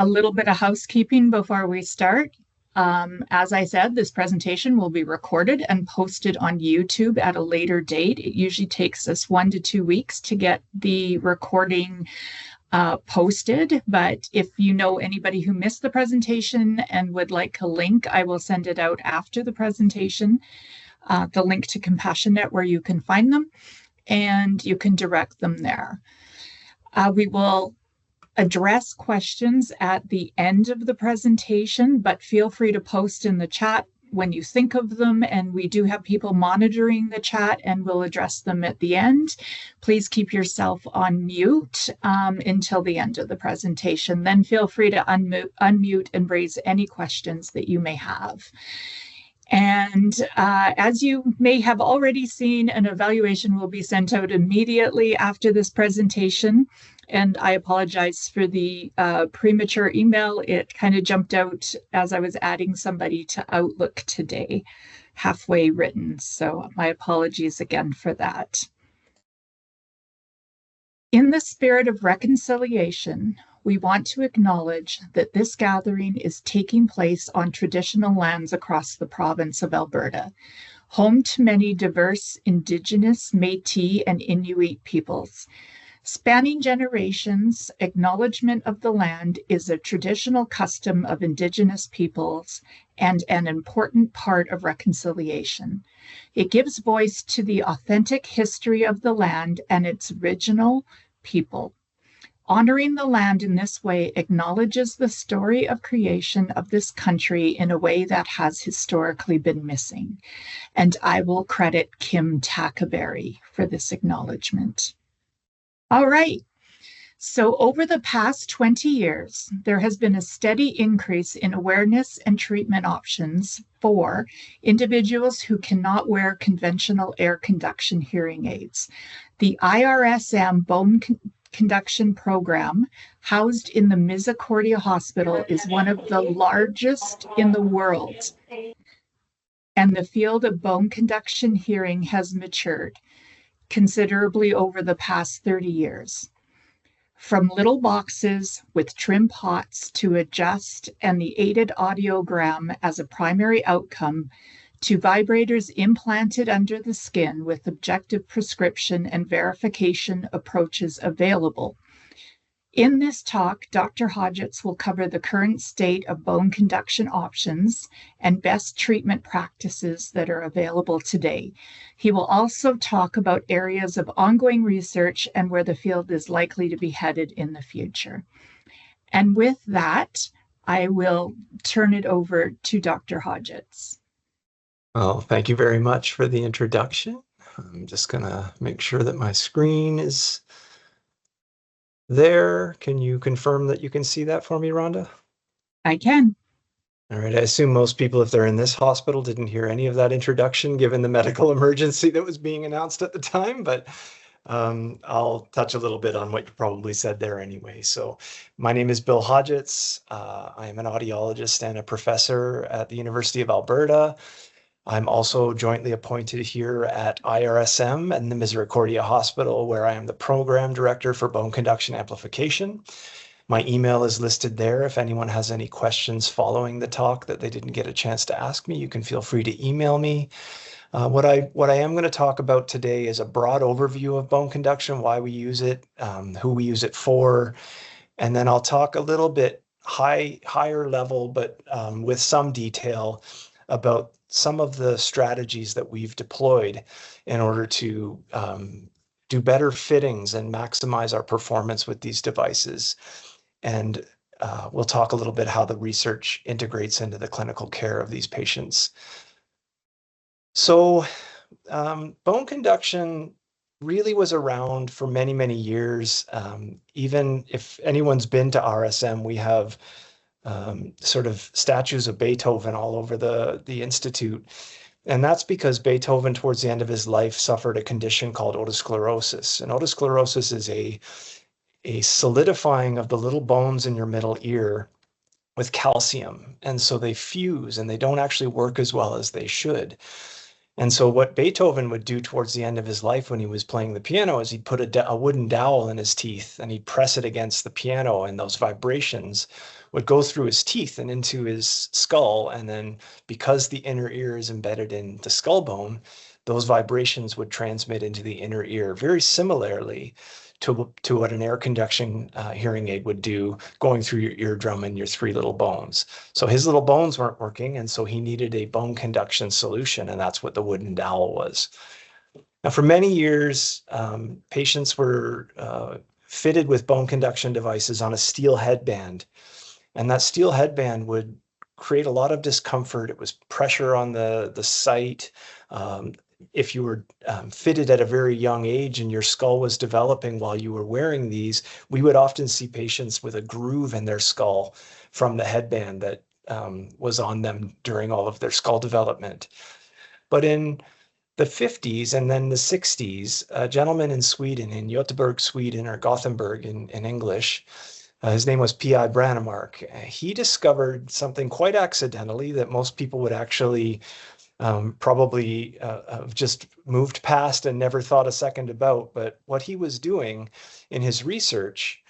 A little bit of housekeeping before we start. As I said, this presentation will be recorded and posted on YouTube at a later date. It usually takes us 1 to 2 weeks to get the recording posted, but if you know anybody who missed the presentation and would like a link, I will send it out after the presentation, the link to CompassionNet where you can find them, and you can direct them there. We will address questions at the end of the presentation, but feel free to post in the chat when you think of them, and we do have people monitoring the chat and we'll address them at the end. Please keep yourself on mute until the end of the presentation. Then feel free to unmute and raise any questions that you may have. And as you may have already seen, an evaluation will be sent out immediately after this presentation. And I apologize for the premature email. It kind of jumped out as I was adding somebody to Outlook today, halfway written. So my apologies again for that. In the spirit of reconciliation, we want to acknowledge that this gathering is taking place on traditional lands across the province of Alberta, home to many diverse Indigenous, Métis, and Inuit peoples. Spanning generations, acknowledgement of the land is a traditional custom of Indigenous peoples and an important part of reconciliation. It gives voice to the authentic history of the land and its original people. Honoring the land in this way acknowledges the story of creation of this country in a way that has historically been missing. And I will credit Kim Tackaberry for this acknowledgement. All right. So over the past 20 years, there has been a steady increase in awareness and treatment options for individuals who cannot wear conventional air conduction hearing aids. The iRSM Bone Conduction Program, housed in the Misericordia Hospital, is one of the largest in the world. And the field of bone conduction hearing has matured considerably over the past 30 years. From little boxes with trim pots to adjust and the aided audiogram as a primary outcome, to vibrators implanted under the skin with objective prescription and verification approaches available. In this talk, Dr. Hodgetts will cover the current state of bone conduction options and best treatment practices that are available today. He will also talk about areas of ongoing research and where the field is likely to be headed in the future. And with that, I will turn it over to Dr. Hodgetts. Well, thank you very much for the introduction. I'm just going to make sure that my screen is there. Can you confirm that you can see that for me, Rhonda? I can. All right. I assume most people, if they're in this hospital, didn't hear any of that introduction, given the medical emergency that was being announced at the time, but I'll touch a little bit on what you probably said there anyway. So my name is Bill Hodgetts. I am an audiologist and a professor at the University of Alberta. I'm also jointly appointed here at iRSM and the Misericordia Hospital, where I am the program director for Bone Conduction Amplification. My email is listed there. If anyone has any questions following the talk that they didn't get a chance to ask me, you can feel free to email me. What I am going to talk about today is a broad overview of bone conduction, why we use it, who we use it for, and then I'll talk a little bit higher level, but with some detail about some of the strategies that we've deployed in order to do better fittings and maximize our performance with these devices. And we'll talk a little bit how the research integrates into the clinical care of these patients. So bone conduction really was around for many, many years. Even if anyone's been to RSM, we have sort of statues of Beethoven all over the Institute. And that's because Beethoven, towards the end of his life, suffered a condition called otosclerosis. And otosclerosis is a solidifying of the little bones in your middle ear with calcium. And so they fuse and they don't actually work as well as they should. And so what Beethoven would do towards the end of his life when he was playing the piano is he'd put a wooden dowel in his teeth and he'd press it against the piano, and those vibrations would go through his teeth and into his skull. And then because the inner ear is embedded in the skull bone, those vibrations would transmit into the inner ear very similarly to what an air conduction hearing aid would do going through your eardrum and your three little bones. So his little bones weren't working, and so he needed a bone conduction solution, and that's what the wooden dowel was. Now, for many years, patients were fitted with bone conduction devices on a steel headband, and that steel headband would create a lot of discomfort. It was pressure on the site. If you were fitted at a very young age and your skull was developing while you were wearing these, we would often see patients with a groove in their skull from the headband that was on them during all of their skull development. But in the 50s and then the 60s, a gentleman in Sweden, in Göteborg, Sweden, or Gothenburg in English, his name was P.I. Brannemark. He discovered something quite accidentally that most people would actually probably have just moved past and never thought a second about. But what he was doing in his research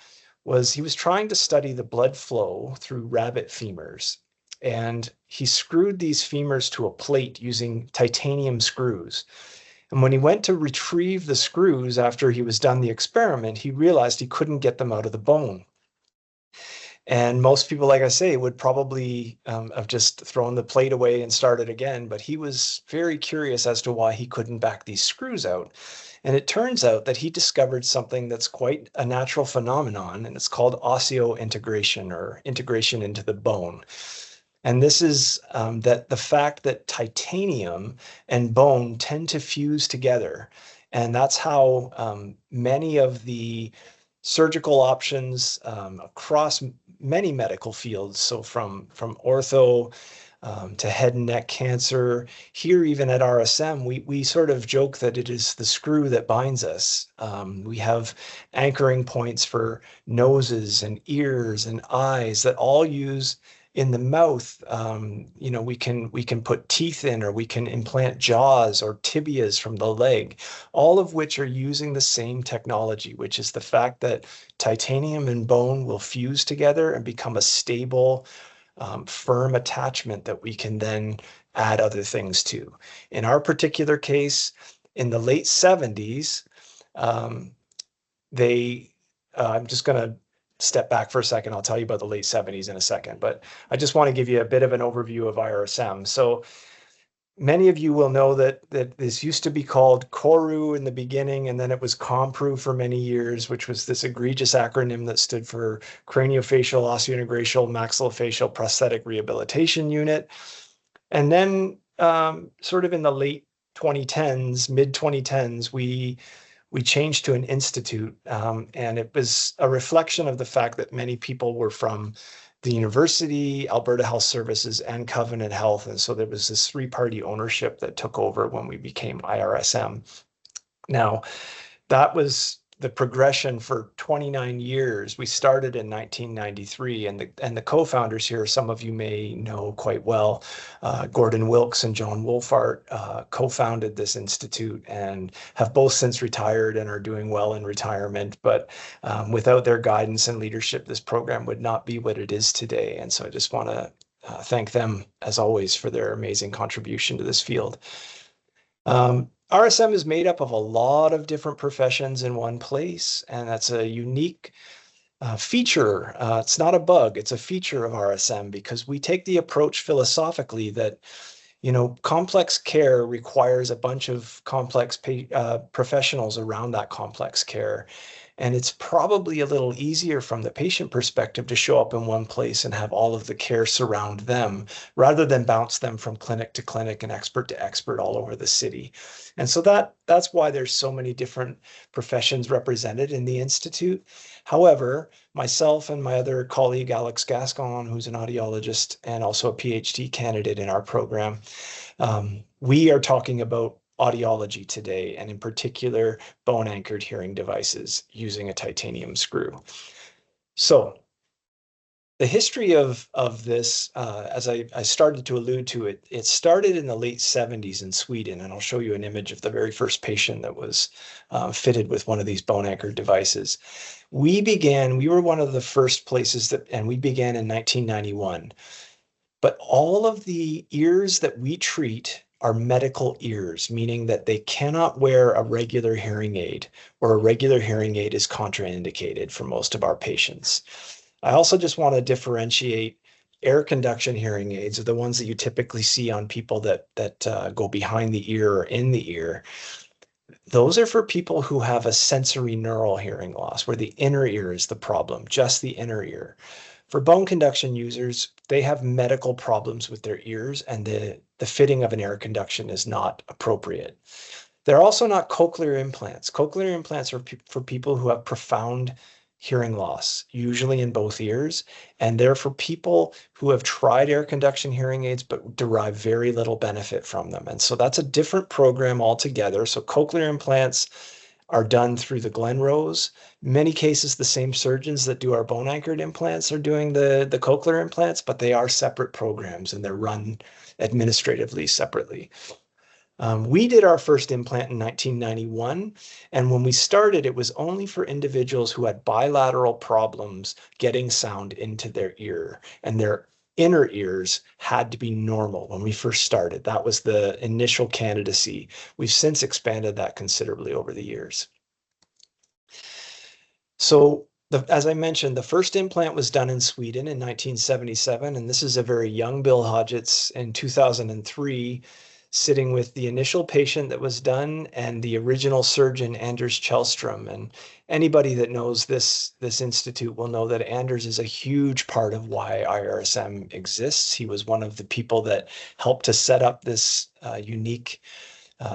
was he was trying to study the blood flow through rabbit femurs. And he screwed these femurs to a plate using titanium screws. And when he went to retrieve the screws after he was done the experiment, he realized he couldn't get them out of the bone. And most people, like I say, would probably have just thrown the plate away and started again. But he was very curious as to why he couldn't back these screws out. And it turns out that he discovered something that's quite a natural phenomenon, and it's called osseointegration, or integration into the bone. And this is that the fact that titanium and bone tend to fuse together. And that's how many of the surgical options across many medical fields, so from ortho to head and neck cancer, here even at RSM, we sort of joke that it is the screw that binds us. We have anchoring points for noses and ears and eyes that all use in the mouth. We can put teeth in, or we can implant jaws or tibias from the leg, all of which are using the same technology, which is the fact that titanium and bone will fuse together and become a stable, firm attachment that we can then add other things to. In our particular case, in the late 70s, I'm just going to step back for a second. I'll tell you about the late 70s in a second, but I just want to give you a bit of an overview of iRSM. So many of you will know that this used to be called CORU in the beginning, and then it was COMPRU for many years, which was this egregious acronym that stood for Craniofacial Osseointegral Maxillofacial Prosthetic Rehabilitation Unit. And then sort of in the late 2010s, mid 2010s, we changed to an institute, and it was a reflection of the fact that many people were from the university, Alberta Health Services, and Covenant Health. And so there was this three-party ownership that took over when we became iRSM. Now, that was the progression for 29 years. We started in 1993, and the co-founders here, some of you may know quite well, Gordon Wilkes and John Wolfart co-founded this institute and have both since retired and are doing well in retirement. But without their guidance and leadership, this program would not be what it is today. And so I just want to thank them, as always, for their amazing contribution to this field. RSM is made up of a lot of different professions in one place, and that's a unique feature. It's not a bug, it's a feature of RSM, because we take the approach philosophically that, complex care requires a bunch of complex professionals around that complex care. And it's probably a little easier from the patient perspective to show up in one place and have all of the care surround them, rather than bounce them from clinic to clinic and expert to expert all over the city. And so that's why there's so many different professions represented in the Institute. However, myself and my other colleague, Alex Gascon, who's an audiologist and also a PhD candidate in our program, we are talking about audiology today, and in particular, bone-anchored hearing devices using a titanium screw. So The history of this, as I started to allude to it, it started in the late 70s in Sweden, and I'll show you an image of the very first patient that was fitted with one of these bone anchored devices. We were one of the first places and we began in 1991. But all of the ears that we treat are medical ears, meaning that they cannot wear a regular hearing aid, or a regular hearing aid is contraindicated for most of our patients. I also just want to differentiate air conduction hearing aids, are the ones that you typically see on people that go behind the ear or in the ear. Those are for people who have a sensory neural hearing loss, where the inner ear is the problem, just the inner ear. For bone conduction users, they have medical problems with their ears, and the fitting of an air conduction is not appropriate. They're also not cochlear implants. Cochlear implants are for people who have profound hearing loss, usually in both ears, and they're for people who have tried air conduction hearing aids but derive very little benefit from them. And so that's a different program altogether. So cochlear implants are done through the Glenrose. Many cases, the same surgeons that do our bone anchored implants are doing the cochlear implants, but they are separate programs and they're run administratively separately. We did our first implant in 1991, and when we started, it was only for individuals who had bilateral problems getting sound into their ear, and their inner ears had to be normal when we first started. That was the initial candidacy. We've since expanded that considerably over the years. So as I mentioned, the first implant was done in Sweden in 1977, and this is a very young Bill Hodgetts in 2003, sitting with the initial patient that was done and the original surgeon, Anders Källström. And anybody that knows this institute will know that Anders is a huge part of why iRSM exists. He was one of the people that helped to set up this unique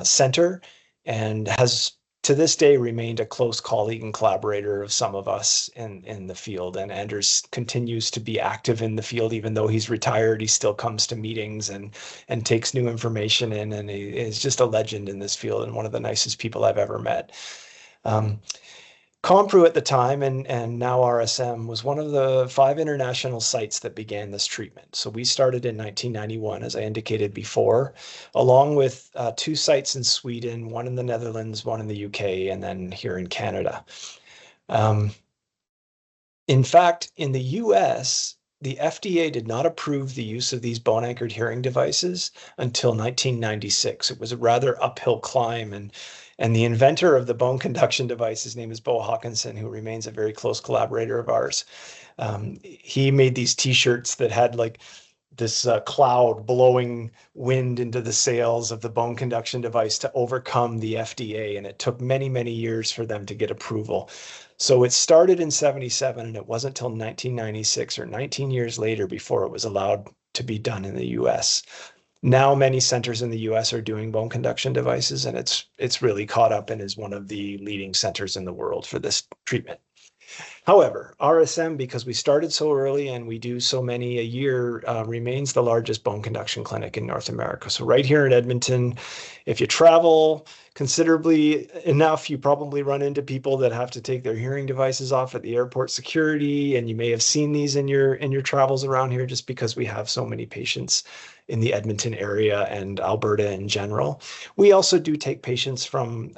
center, and has to this day remained a close colleague and collaborator of some of us in the field. And Anders continues to be active in the field, even though he's retired. He still comes to meetings and takes new information in, and he is just a legend in this field and one of the nicest people I've ever met. Compru at the time, and now RSM, was one of the 5 international sites that began this treatment. So we started in 1991, as I indicated before, along with 2 sites in Sweden, 1 in the Netherlands, 1 in the UK, and then here in Canada. In fact, in the US, the FDA did not approve the use of these bone-anchored hearing devices until 1996. It was a rather uphill climb, and the inventor of the bone conduction device, his name is Bo Hawkinson, who remains a very close collaborator of ours. He made these T-shirts that had like this cloud blowing wind into the sails of the bone conduction device to overcome the FDA, and it took many, many years for them to get approval. So it started in 77, and it wasn't until 1996, or 19 years later, before it was allowed to be done in the US. Now many centers in the US are doing bone conduction devices, and it's really caught up and is one of the leading centers in the world for this treatment. However, RSM, because we started so early and we do so many a year, remains the largest bone conduction clinic in North America. So right here in Edmonton, if you travel considerably enough, you probably run into people that have to take their hearing devices off at the airport security, and you may have seen these in your travels around here, just because we have so many patients in the Edmonton area and Alberta in general. We also do take patients from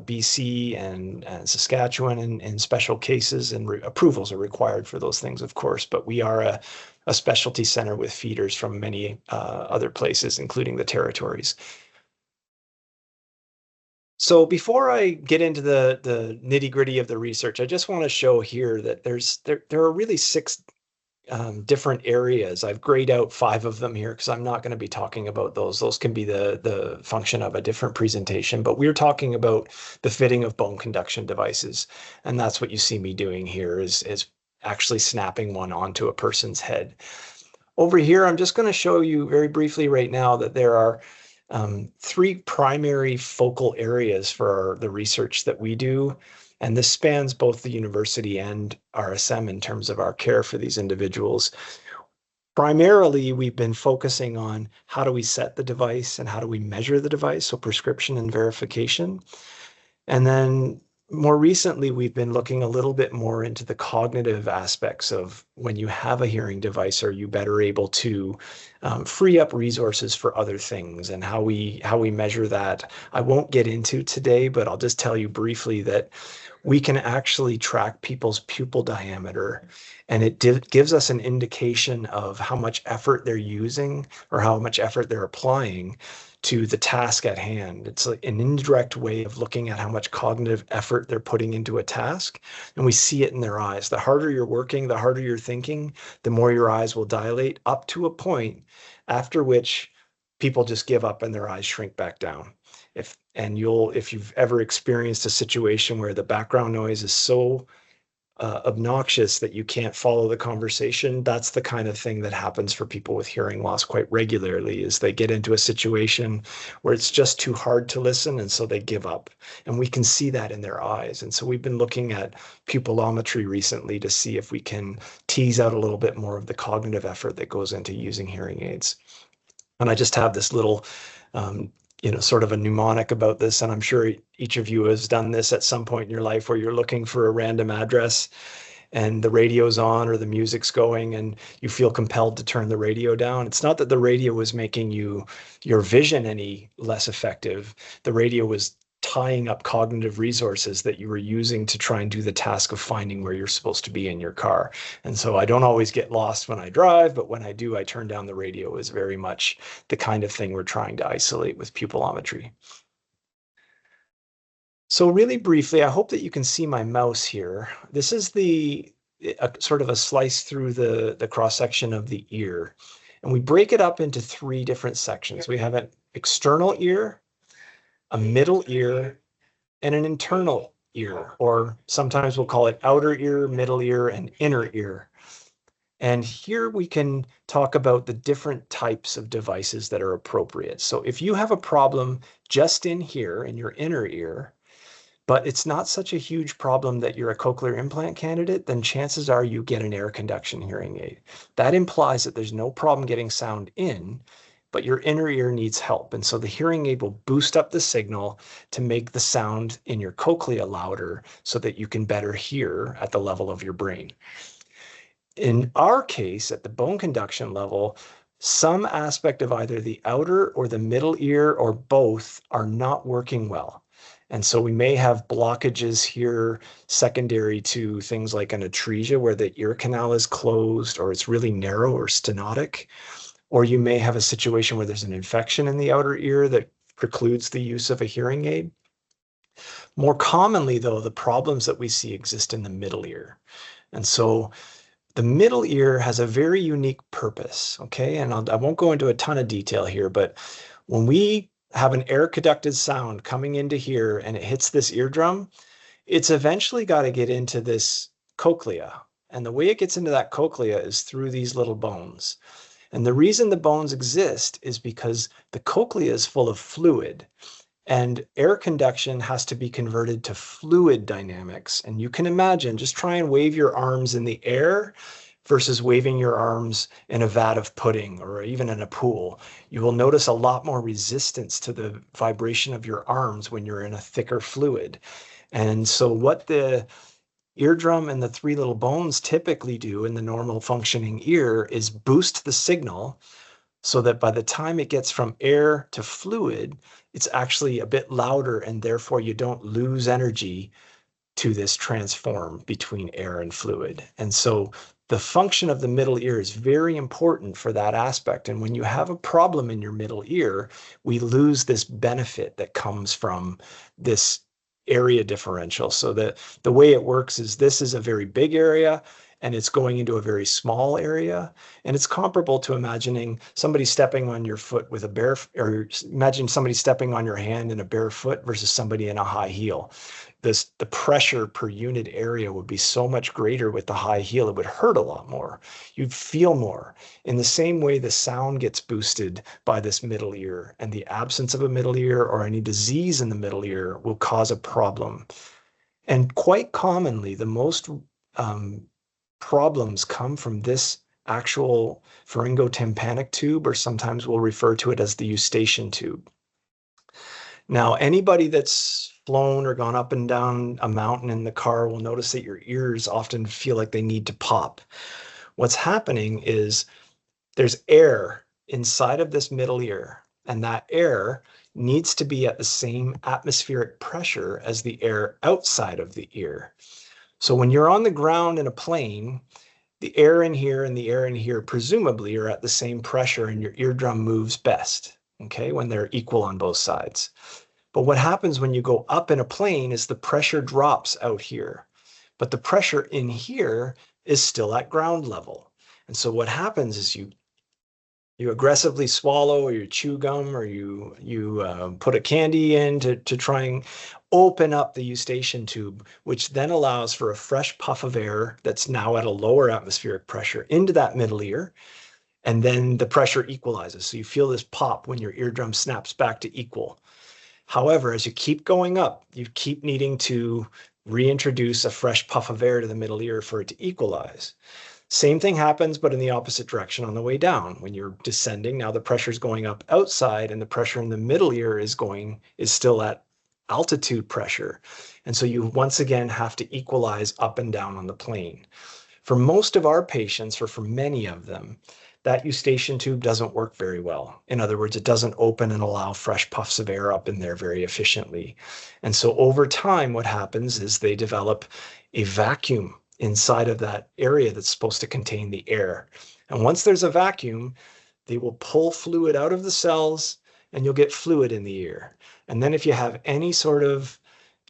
BC and Saskatchewan in special cases, and approvals are required for those things, of course, but we are a specialty center with feeders from many other places, including the territories. So before I get into the nitty-gritty of the research, I just want to show here that there are really 6 different areas. I've grayed out 5 of them here because I'm not going to be talking about those. Those can be the function of a different presentation, but we're talking about the fitting of bone conduction devices. And that's what you see me doing here, is actually snapping one onto a person's head. Over here, I'm just going to show you very briefly right now that there are 3 primary focal areas for the research that we do. And this spans both the university and RSM in terms of our care for these individuals. Primarily, we've been focusing on how do we set the device and how do we measure the device, so prescription and verification. And then more recently, we've been looking a little bit more into the cognitive aspects of when you have a hearing device, are you better able to free up resources for other things, and how we measure that. I won't get into today, but I'll just tell you briefly that we can actually track people's pupil diameter, and it gives us an indication of how much effort they're using or how much effort they're applying to the task at hand. It's like an indirect way of looking at how much cognitive effort they're putting into a task, and we see it in their eyes. The harder you're working, the harder you're thinking, the more your eyes will dilate, up to a point after which people just give up and their eyes shrink back down. If you've ever experienced a situation where the background noise is so obnoxious that you can't follow the conversation, that's the kind of thing that happens for people with hearing loss quite regularly, is they get into a situation where it's just too hard to listen, and so they give up. And we can see that in their eyes. And so we've been looking at pupillometry recently to see if we can tease out a little bit more of the cognitive effort that goes into using hearing aids. And I just have this little sort of a mnemonic about this, and I'm sure each of you has done this at some point in your life where you're looking for a random address and the radio's on or the music's going and you feel compelled to turn the radio down. It's not that the radio was making your vision any less effective. The radio was tying up cognitive resources that you were using to try and do the task of finding where you're supposed to be in your car. And so I don't always get lost when I drive, but when I do, I turn down the radio is very much the kind of thing we're trying to isolate with pupillometry. So really briefly, I hope that you can see my mouse here. This is sort of a slice through the cross-section of the ear. And we break it up into 3 different sections. We have an external ear, a middle ear, and an internal ear, or sometimes we'll call it outer ear, middle ear, and inner ear. And here we can talk about the different types of devices that are appropriate. So if you have a problem just in here in your inner ear, but it's not such a huge problem that you're a cochlear implant candidate, then chances are you get an air conduction hearing aid. That implies that there's no problem getting sound in, but your inner ear needs help. And so the hearing aid will boost up the signal to make the sound in your cochlea louder so that you can better hear at the level of your brain. In our case, at the bone conduction level, some aspect of either the outer or the middle ear or both are not working well. And so we may have blockages here secondary to things like an atresia where the ear canal is closed or it's really narrow or stenotic. Or you may have a situation where there's an infection in the outer ear that precludes the use of a hearing aid. More commonly, though, the problems that we see exist in the middle ear. And so the middle ear has a very unique purpose, okay? And I won't go into a ton of detail here, but when we have an air conducted sound coming into here and it hits this eardrum, it's eventually got to get into this cochlea. And the way it gets into that cochlea is through these little bones. And the reason the bones exist is because the cochlea is full of fluid, and air conduction has to be converted to fluid dynamics. And you can imagine, just try and wave your arms in the air versus waving your arms in a vat of pudding or even in a pool. You will notice a lot more resistance to the vibration of your arms when you're in a thicker fluid. And so what the eardrum and the 3 little bones typically do in the normal functioning ear is boost the signal so that by the time it gets from air to fluid, it's actually a bit louder, and therefore you don't lose energy to this transform between air and fluid. And so the function of the middle ear is very important for that aspect. And when you have a problem in your middle ear, we lose this benefit that comes from this area differential. So the way it works is this is a very big area and it's going into a very small area. And it's comparable to imagining somebody stepping on your foot with a bare, or imagine somebody stepping on your hand in a bare foot versus somebody in a high heel. The pressure per unit area would be so much greater with the high heel. It would hurt a lot more. You'd feel more. In the same way, the sound gets boosted by this middle ear, and the absence of a middle ear or any disease in the middle ear will cause a problem. And quite commonly, the most problems come from this actual pharyngotympanic tube, or sometimes we'll refer to it as the eustachian tube. Now, anybody that's flown or gone up and down a mountain in the car will notice that your ears often feel like they need to pop. What's happening is there's air inside of this middle ear, and that air needs to be at the same atmospheric pressure as the air outside of the ear. So when you're on the ground in a plane, the air in here and the air in here presumably are at the same pressure, and your eardrum moves best, okay, when they're equal on both sides. But what happens when you go up in a plane is the pressure drops out here, but the pressure in here is still at ground level. And so what happens is you aggressively swallow, or you chew gum, or you put a candy in to try and open up the eustachian tube, which then allows for a fresh puff of air that's now at a lower atmospheric pressure into that middle ear, and then the pressure equalizes. So you feel this pop when your eardrum snaps back to equal. However, as you keep going up, you keep needing to reintroduce a fresh puff of air to the middle ear for it to equalize. Same thing happens, but in the opposite direction on the way down. When you're descending, now the pressure is going up outside, and the pressure in the middle ear is still at altitude pressure. And so you once again have to equalize up and down on the plane. For most of our patients, or for many of them, that eustachian tube doesn't work very well. In other words, it doesn't open and allow fresh puffs of air up in there very efficiently. And so over time, what happens is they develop a vacuum inside of that area that's supposed to contain the air. And once there's a vacuum, they will pull fluid out of the cells, and you'll get fluid in the ear. And then if you have any sort of,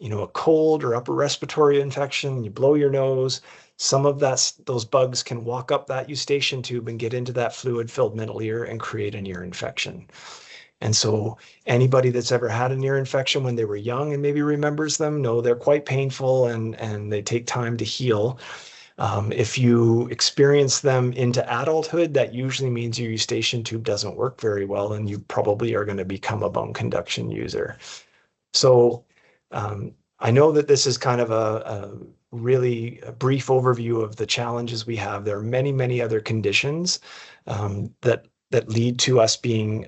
a cold or upper respiratory infection, you blow your nose, some of those bugs can walk up that eustachian tube and get into that fluid-filled middle ear and create an ear infection. And so anybody that's ever had an ear infection when they were young and maybe remembers them, know they're quite painful and they take time to heal. If you experience them into adulthood, that usually means your eustachian tube doesn't work very well, and you probably are going to become a bone conduction user. So I know that this is kind of a really brief overview of the challenges we have. There are many, many other conditions that lead to us being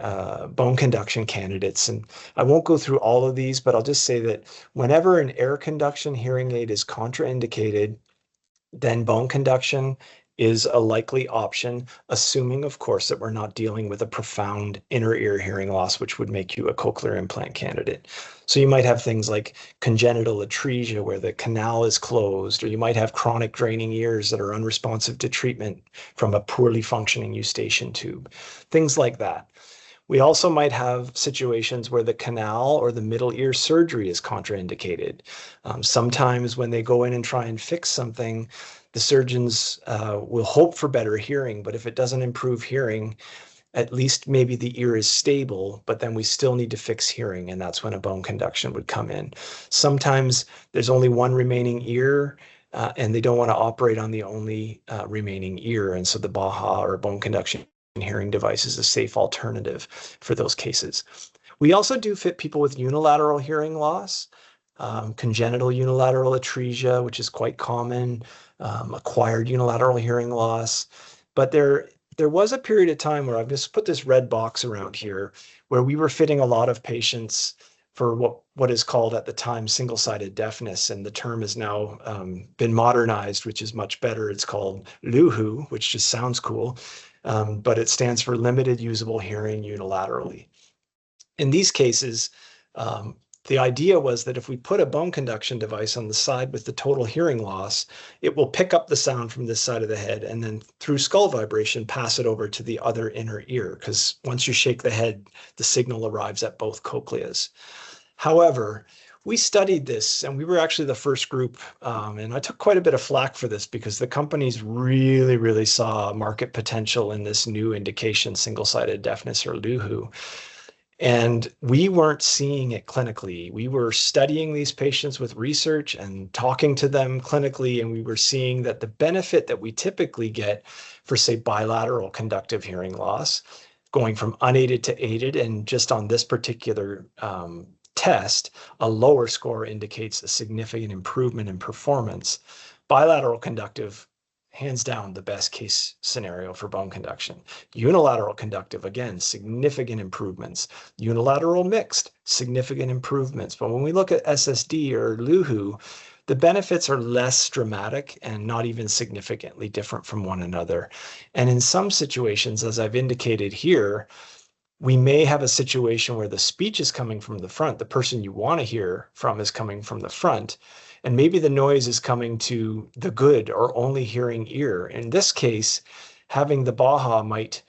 bone conduction candidates. And I won't go through all of these, but I'll just say that whenever an air conduction hearing aid is contraindicated, then bone conduction is a likely option, assuming, of course, that we're not dealing with a profound inner ear hearing loss, which would make you a cochlear implant candidate. So you might have things like congenital atresia, where the canal is closed, or you might have chronic draining ears that are unresponsive to treatment from a poorly functioning eustachian tube, things like that. We also might have situations where the canal or the middle ear surgery is contraindicated. Sometimes when they go in and try and fix something, the surgeons will hope for better hearing, but if it doesn't improve hearing, at least maybe the ear is stable, but then we still need to fix hearing, and that's when a bone conduction would come in. Sometimes there's only one remaining ear, and they don't want to operate on the only remaining ear, and so the BAHA or bone conduction hearing device is a safe alternative for those cases. We also do fit people with unilateral hearing loss, congenital unilateral atresia, which is quite common, acquired unilateral hearing loss. But there was a period of time where I've just put this red box around here, where we were fitting a lot of patients for what is called at the time single-sided deafness, and the term has now been modernized, which is much better. It's called LUHU, which just sounds cool, but it stands for limited usable hearing unilaterally. In these cases, the idea was that if we put a bone conduction device on the side with the total hearing loss, it will pick up the sound from this side of the head and then through skull vibration pass it over to the other inner ear, because once you shake the head, the signal arrives at both cochleas. However, we studied this, and we were actually the first group, and I took quite a bit of flack for this because the companies really, really saw market potential in this new indication, single-sided deafness, or LUHU. And we weren't seeing it clinically. We were studying these patients with research and talking to them clinically, and we were seeing that the benefit that we typically get for, say, bilateral conductive hearing loss, going from unaided to aided, and just on this particular test, a lower score indicates a significant improvement in performance. Bilateral conductive hands down the best case scenario for bone conduction. Unilateral conductive, again, significant improvements. Unilateral mixed, significant improvements. But when we look at SSD or LUHU, the benefits are less dramatic and not even significantly different from one another. And in some situations, as I've indicated here, we may have a situation where the speech is coming from the front. The person you want to hear from is coming from the front. And maybe the noise is coming to the good or only hearing ear. In this case, having the BAHA might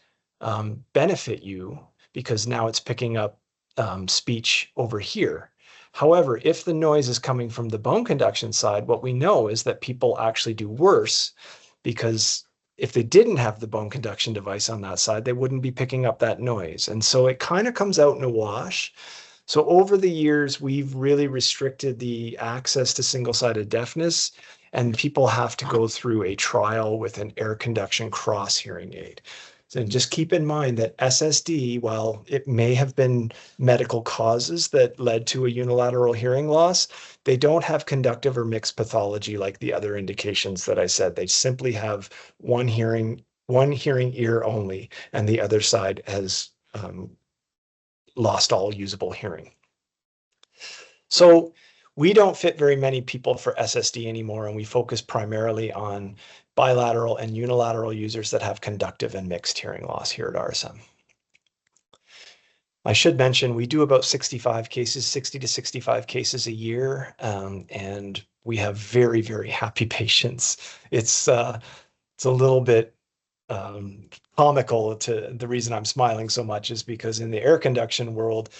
benefit you because now it's picking up speech over here. However, if the noise is coming from the bone conduction side, what we know is that people actually do worse because if they didn't have the bone conduction device on that side, they wouldn't be picking up that noise. And so it kind of comes out in a wash. So over the years, we've really restricted the access to single-sided deafness, and people have to go through a trial with an air conduction cross hearing aid. So just keep in mind that SSD, while it may have been medical causes that led to a unilateral hearing loss, they don't have conductive or mixed pathology like the other indications that I said. They simply have one hearing ear only, and the other side has lost all usable hearing. So we don't fit very many people for SSD anymore, and we focus primarily on bilateral and unilateral users that have conductive and mixed hearing loss here at RSM. I should mention we do about 65 cases, 60 to 65 cases a year, and we have very, very happy patients. It's a little bit comical. The reason I'm smiling so much is because in the air conduction world,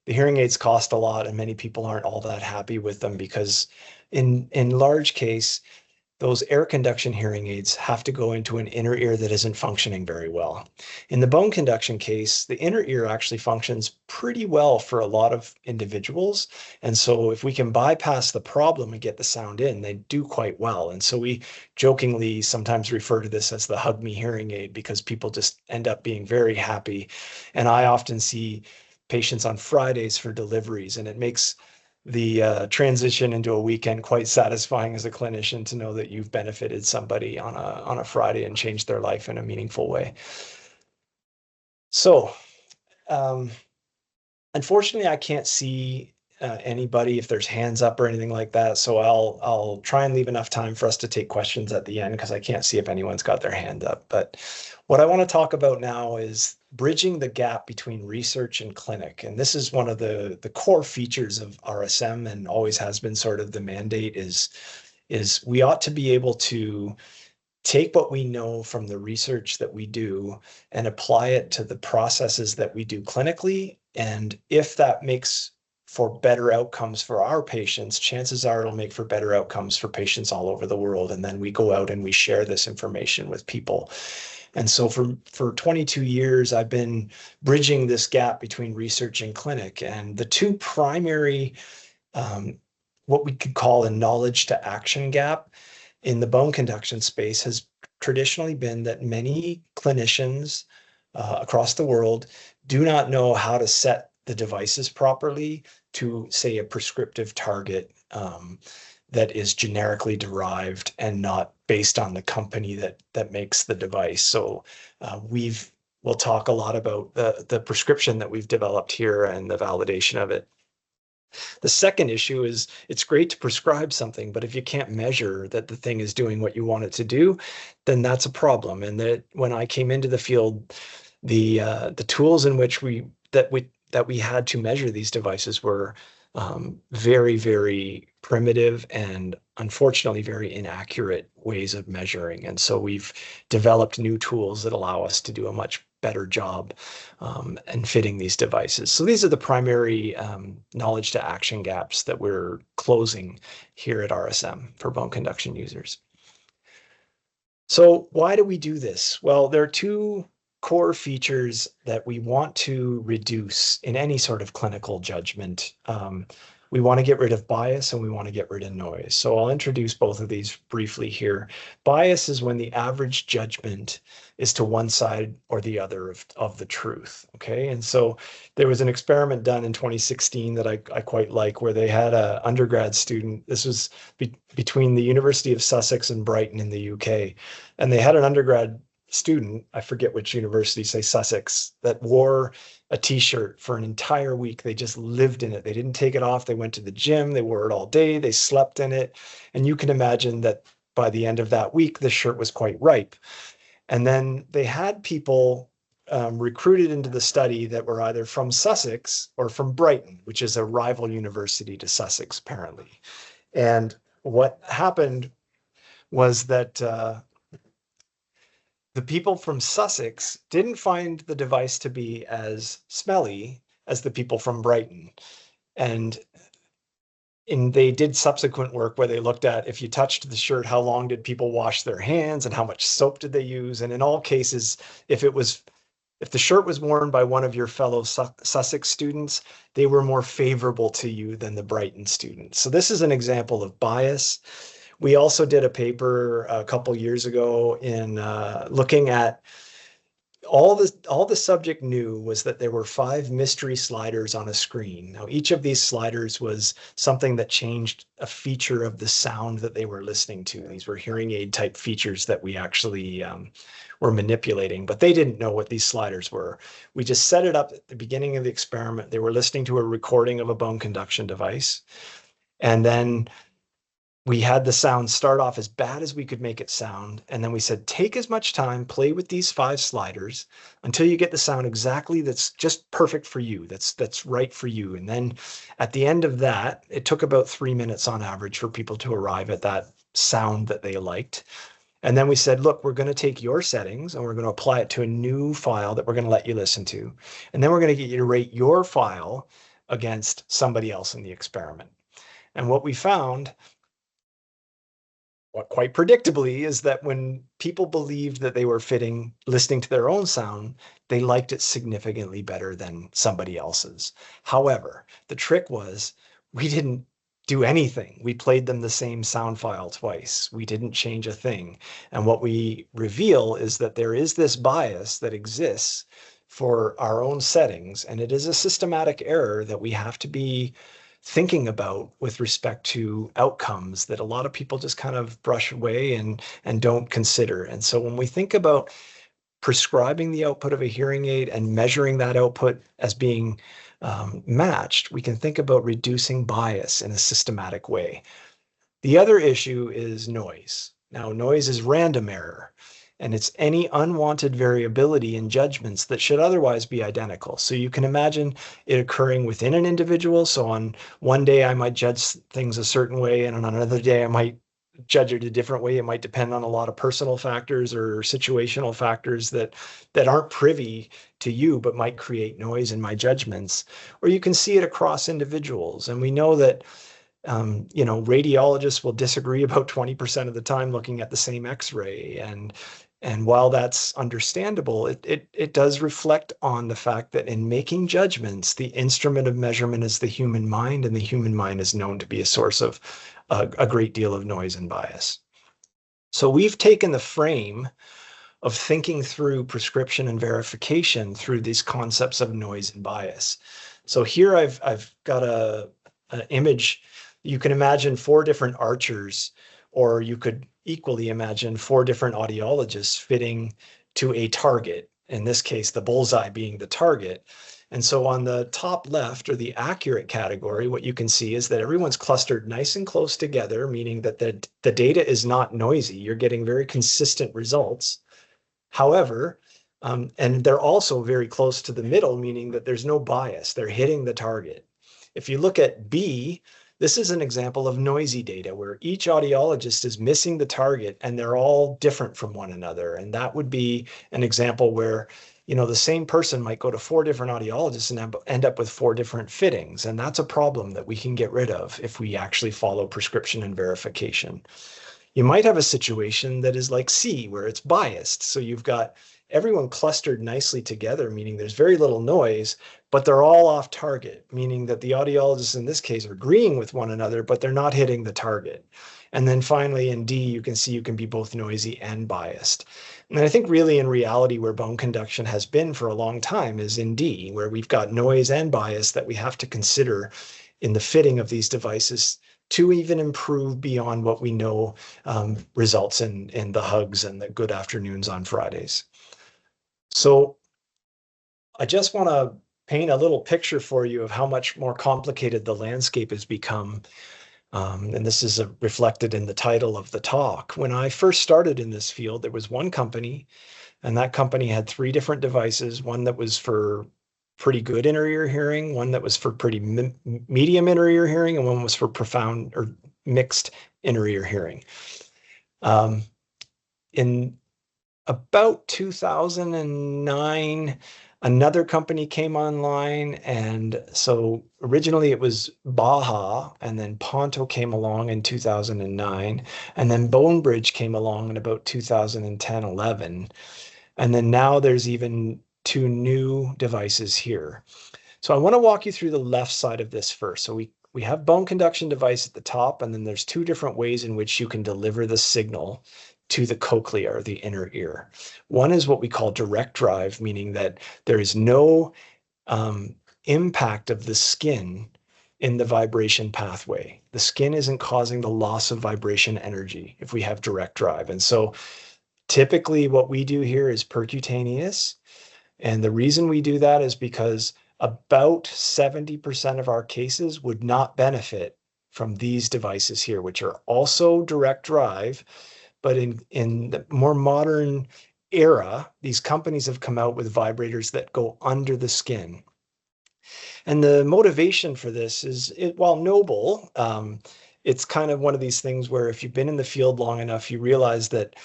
the hearing aids cost a lot, and many people aren't all that happy with them because in large case, those air conduction hearing aids have to go into an inner ear that isn't functioning very well. In the bone conduction case, the inner ear actually functions pretty well for a lot of individuals. And so if we can bypass the problem and get the sound in, they do quite well. And so we jokingly sometimes refer to this as the hug me hearing aid because people just end up being very happy. And I often see patients on Fridays for deliveries, and it makes the transition into a weekend quite satisfying as a clinician to know that you've benefited somebody on a Friday and changed their life in a meaningful way. So unfortunately, I can't see anybody if there's hands up or anything like that. So I'll try and leave enough time for us to take questions at the end because I can't see if anyone's got their hand up. But what I want to talk about now is bridging the gap between research and clinic. And this is one of the core features of RSM and always has been sort of the mandate is we ought to be able to take what we know from the research that we do and apply it to the processes that we do clinically. And if that makes for better outcomes for our patients, chances are it'll make for better outcomes for patients all over the world. And then we go out and we share this information with people. And so for 22 years, I've been bridging this gap between research and clinic. And the two primary, what we could call a knowledge to action gap in the bone conduction space has traditionally been that many clinicians across the world do not know how to set the devices properly to, say, a prescriptive target that is generically derived and not based on the company that makes the device. So we'll talk a lot about the prescription that we've developed here and the validation of it. The second issue is it's great to prescribe something, but if you can't measure that the thing is doing what you want it to do, then that's a problem. And that when I came into the field, the tools in which we had to measure these devices were very, very primitive and unfortunately very inaccurate ways of measuring. And so we've developed new tools that allow us to do a much better job in fitting these devices. So these are the primary knowledge to action gaps that we're closing here at RSM for bone conduction users. So why do we do this? Well, there are two core features that we want to reduce in any sort of clinical judgment. We want to get rid of bias and we want to get rid of noise. So I'll introduce both of these briefly here. Bias is when the average judgment is to one side or the other of the truth, okay? And so there was an experiment done in 2016 that I quite like, where they had an undergrad student. This was between the University of Sussex and Brighton in the UK. And they had an undergrad student, I forget which university, say Sussex, that wore a t-shirt for an entire week. They just lived in it. They didn't take it off. They went to the gym. They wore it all day. They slept in it. And you can imagine that by the end of that week, the shirt was quite ripe. And then they had people recruited into the study that were either from Sussex or from Brighton, which is a rival university to Sussex, apparently. And what happened was that the people from Sussex didn't find the device to be as smelly as the people from Brighton. And they did subsequent work where they looked at, if you touched the shirt, how long did people wash their hands and how much soap did they use? And in all cases, if the shirt was worn by one of your fellow Sussex students, they were more favorable to you than the Brighton students. So this is an example of bias. We also did a paper a couple years ago in looking at all the subject knew was that there were 5 mystery sliders on a screen. Now, each of these sliders was something that changed a feature of the sound that they were listening to. These were hearing aid type features that we actually were manipulating, but they didn't know what these sliders were. We just set it up at the beginning of the experiment. They were listening to a recording of a bone conduction device. And then we had the sound start off as bad as we could make it sound. And then we said, take as much time, play with these 5 sliders until you get the sound exactly that's just perfect for you, that's right for you. And then at the end of that, it took about 3 minutes on average for people to arrive at that sound that they liked. And then we said, look, we're going to take your settings and we're going to apply it to a new file that we're going to let you listen to. And then we're going to get you to rate your file against somebody else in the experiment. And what we found, quite predictably, is that when people believed that they were listening to their own sound, they liked it significantly better than somebody else's. However, the trick was we didn't do anything. We played them the same sound file twice. We didn't change a thing. And what we reveal is that there is this bias that exists for our own settings, and it is a systematic error that we have to be thinking about with respect to outcomes that a lot of people just kind of brush away and don't consider. And so when we think about prescribing the output of a hearing aid and measuring that output as being matched, we can think about reducing bias in a systematic way. The other issue is noise. Now, noise is random error, and it's any unwanted variability in judgments that should otherwise be identical. So you can imagine it occurring within an individual. So on one day, I might judge things a certain way, and on another day, I might judge it a different way. It might depend on a lot of personal factors or situational factors that aren't privy to you, but might create noise in my judgments. Or you can see it across individuals. And we know that radiologists will disagree about 20% of the time looking at the same X-ray. And while that's understandable, it does reflect on the fact that in making judgments, the instrument of measurement is the human mind, and the human mind is known to be a source of a great deal of noise and bias. So we've taken the frame of thinking through prescription and verification through these concepts of noise and bias. So here I've got an image. You can imagine 4 different archers, or you could equally imagine 4 different audiologists fitting to a target, in this case, the bullseye being the target. And so on the top left, or the accurate category, what you can see is that everyone's clustered nice and close together, meaning that the data is not noisy. You're getting very consistent results. However, and they're also very close to the middle, meaning that there's no bias. They're hitting the target. If you look at B, this is an example of noisy data where each audiologist is missing the target and they're all different from one another. And that would be an example where, the same person might go to 4 different audiologists and end up with 4 different fittings. And that's a problem that we can get rid of if we actually follow prescription and verification. You might have a situation that is like C, where it's biased. So you've got everyone clustered nicely together, meaning there's very little noise, but they're all off target, meaning that the audiologists in this case are agreeing with one another, but they're not hitting the target. And then finally in D, you can see you can be both noisy and biased. And I think really in reality where bone conduction has been for a long time is in D, where we've got noise and bias that we have to consider in the fitting of these devices to even improve beyond what we know results in the hugs and the good afternoons on Fridays. So I just want to paint a little picture for you of how much more complicated the landscape has become. And this is reflected in the title of the talk. When I first started in this field, there was one company, and that company had 3 different devices, one that was for pretty good inner ear hearing, one that was for pretty medium inner ear hearing, and one was for profound or mixed inner ear hearing. In about 2009, another company came online. And so originally it was Baja, and then Ponto came along in 2009, and then Bonebridge came along in about 2010, 11. And then now there's even 2 new devices here. So I want to walk you through the left side of this first. So we have bone conduction device at the top, and then there's 2 different ways in which you can deliver the signal to the cochlea or the inner ear. One is what we call direct drive, meaning that there is no impact of the skin in the vibration pathway. The skin isn't causing the loss of vibration energy if we have direct drive. And so typically what we do here is percutaneous. And the reason we do that is because about 70% of our cases would not benefit from these devices here, which are also direct drive. But in the more modern era, these companies have come out with vibrators that go under the skin. And the motivation for this is, while noble, it's kind of one of these things where if you've been in the field long enough, you realize that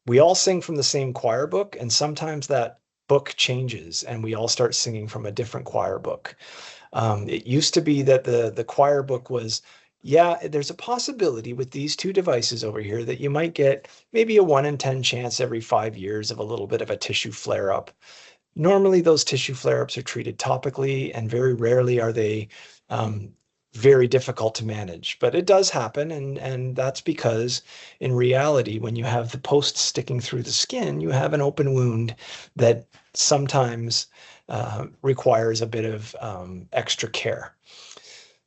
we all sing from the same choir book, and sometimes that book changes and we all start singing from a different choir book. It used to be that the choir book was, yeah, there's a possibility with these 2 devices over here that you might get maybe a 1 in 10 chance every 5 years of a little bit of a tissue flare-up. Normally those tissue flare-ups are treated topically, and very rarely are they very difficult to manage, but it does happen. And that's because in reality, when you have the post sticking through the skin, you have an open wound that sometimes requires a bit of extra care.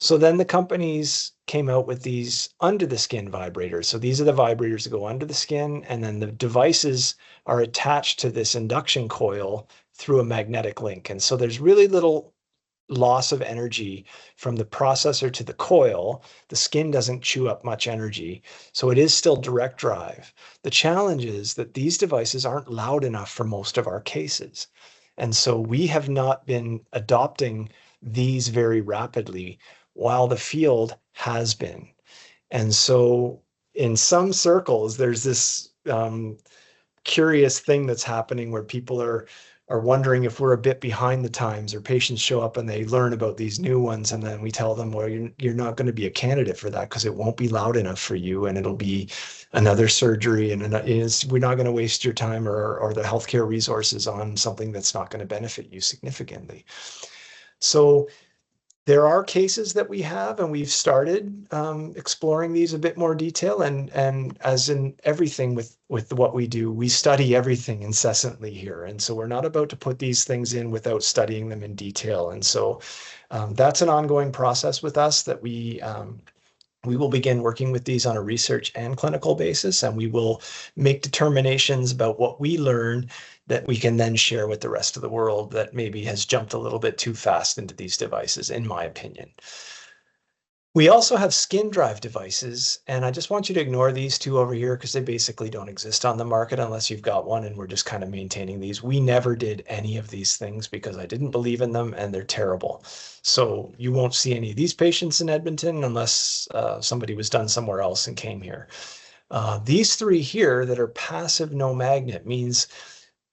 So then the companies came out with these under the skin vibrators. So these are the vibrators that go under the skin, and then the devices are attached to this induction coil through a magnetic link. And so there's really little loss of energy from the processor to the coil. The skin doesn't chew up much energy, so it is still direct drive. The challenge is that these devices aren't loud enough for most of our cases. And so we have not been adopting these very rapidly, while the field has been. And so in some circles, there's this curious thing that's happening where people are wondering if we're a bit behind the times, or patients show up and they learn about these new ones, and then we tell them, well, you're not going to be a candidate for that because it won't be loud enough for you, and it'll be another surgery, and we're not going to waste your time or the healthcare resources on something that's not going to benefit you significantly. So there are cases that we have, and we've started exploring these a bit more detail. And as in everything with what we do, we study everything incessantly here. And so we're not about to put these things in without studying them in detail. And so that's an ongoing process with us, that we will begin working with these on a research and clinical basis, and we will make determinations about what we learn that we can then share with the rest of the world that maybe has jumped a little bit too fast into these devices, in my opinion. We also have skin drive devices, and I just want you to ignore these 2 over here because they basically don't exist on the market unless you've got one, and we're just kind of maintaining these. We never did any of these things because I didn't believe in them, and they're terrible. So you won't see any of these patients in Edmonton unless somebody was done somewhere else and came here. These 3 here that are passive no magnet means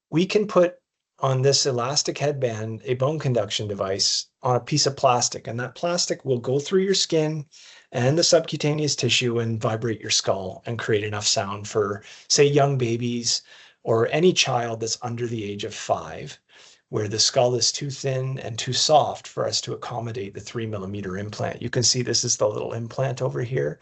we can put on this elastic headband a bone conduction device on a piece of plastic, and that plastic will go through your skin and the subcutaneous tissue and vibrate your skull and create enough sound for, say, young babies or any child that's under the age of 5, where the skull is too thin and too soft for us to accommodate the 3 mm implant. You can see this is the little implant over here.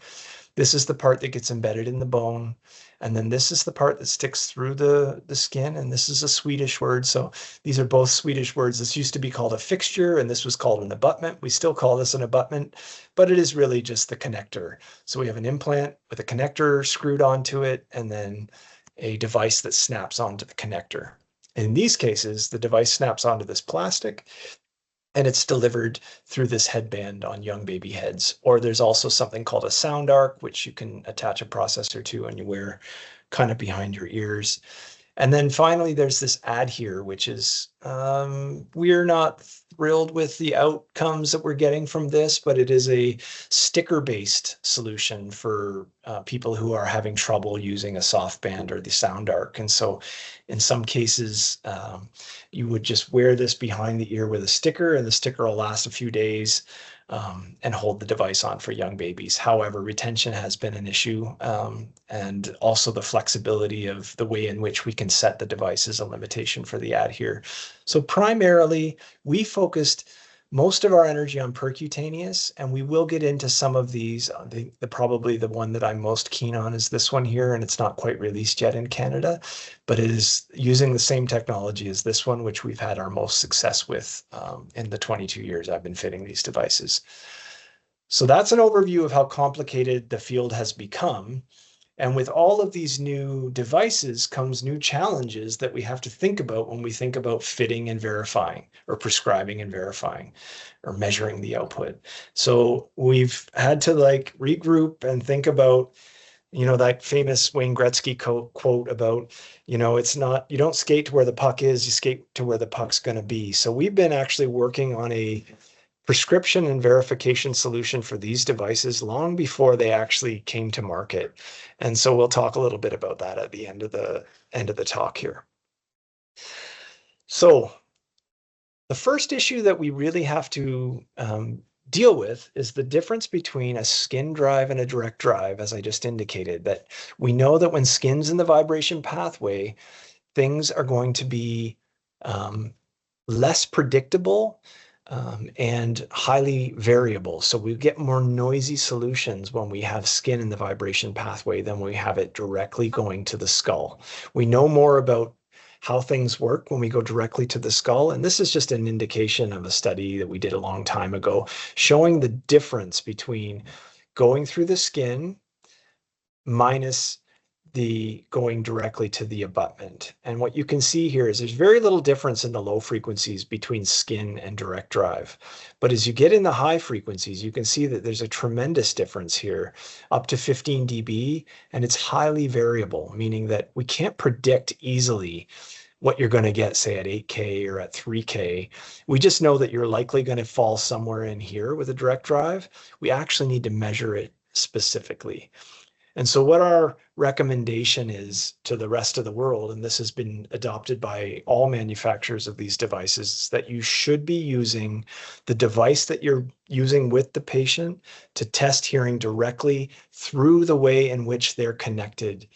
This is the part that gets embedded in the bone. And then this is the part that sticks through the skin. And this is a Swedish word. So these are both Swedish words. This used to be called a fixture, and this was called an abutment. We still call this an abutment, but it is really just the connector. So we have an implant with a connector screwed onto it, and then a device that snaps onto the connector. In these cases, the device snaps onto this plastic, and it's delivered through this headband on young baby heads. Or there's also something called a sound arc, which you can attach a processor to and you wear kind of behind your ears. And then finally, there's this adhere, which is, we're not thrilled with the outcomes that we're getting from this, but it is a sticker-based solution for people who are having trouble using a soft band or the sound arc. And so in some cases, you would just wear this behind the ear with a sticker, and the sticker will last a few days and hold the device on for young babies. However, retention has been an issue, and also the flexibility of the way in which we can set the device is a limitation for the adhere. So primarily, we focused most of our energy on percutaneous, and we will get into some of these. Probably the one that I'm most keen on is this one here, and it's not quite released yet in Canada, but it is using the same technology as this one, which we've had our most success with in the 22 years I've been fitting these devices. So that's an overview of how complicated the field has become. And with all of these new devices comes new challenges that we have to think about when we think about fitting and verifying, or prescribing and verifying, or measuring the output. So we've had to regroup and think about, that famous Wayne Gretzky quote about, it's not, you don't skate to where the puck is, you skate to where the puck's going to be. So we've been actually working on a prescription and verification solution for these devices long before they actually came to market. And so we'll talk a little bit about that at the end of the talk here. So the first issue that we really have to deal with is the difference between a skin drive and a direct drive, as I just indicated, that we know that when skin's in the vibration pathway, things are going to be less predictable and highly variable. So we get more noisy solutions when we have skin in the vibration pathway than we have it directly going to the skull. We know more about how things work when we go directly to the skull. And this is just an indication of a study that we did a long time ago, showing the difference between going through the skin minus the going directly to the abutment. And what you can see here is there's very little difference in the low frequencies between skin and direct drive. But as you get in the high frequencies, you can see that there's a tremendous difference here, up to 15 dB, and it's highly variable, meaning that we can't predict easily what you're going to get, say, at 8K or at 3K. We just know that you're likely going to fall somewhere in here with a direct drive. We actually need to measure it specifically. And so what our recommendation is to the rest of the world, and this has been adopted by all manufacturers of these devices, is that you should be using the device that you're using with the patient to test hearing directly through the way in which they're connected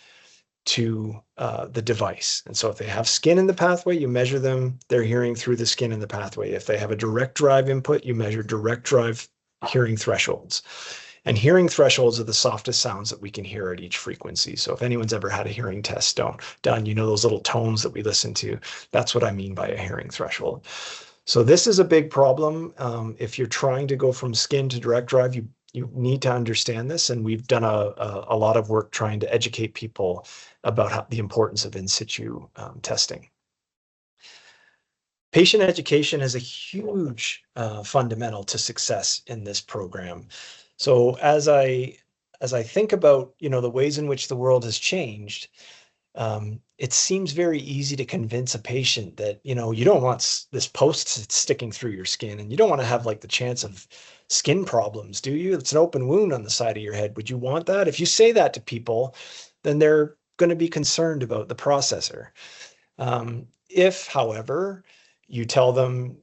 to the device. And so if they have skin in the pathway, you measure them, they're hearing through the skin in the pathway. If they have a direct drive input, you measure direct drive hearing thresholds. And hearing thresholds are the softest sounds that we can hear at each frequency. So if anyone's ever had a hearing test done, those little tones that we listen to, that's what I mean by a hearing threshold. So this is a big problem. If you're trying to go from skin to direct drive, you need to understand this. And we've done a lot of work trying to educate people about the importance of in situ testing. Patient education is a huge fundamental to success in this program. So as I think about, the ways in which the world has changed, it seems very easy to convince a patient that, you don't want this post sticking through your skin, and you don't want to have the chance of skin problems, do you? It's an open wound on the side of your head. Would you want that? If you say that to people, then they're going to be concerned about the processor. If, however, you tell them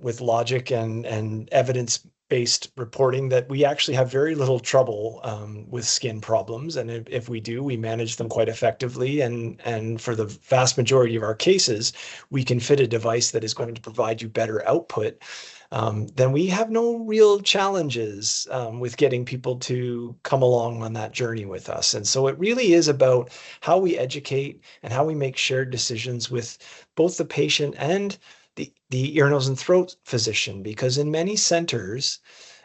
with logic and evidence based reporting that we actually have very little trouble with skin problems. And if we do, we manage them quite effectively. And for the vast majority of our cases, we can fit a device that is going to provide you better output. Then we have no real challenges with getting people to come along on that journey with us. And so it really is about how we educate and how we make shared decisions with both the patient and the ear, nose, and throat physician, because in many centers,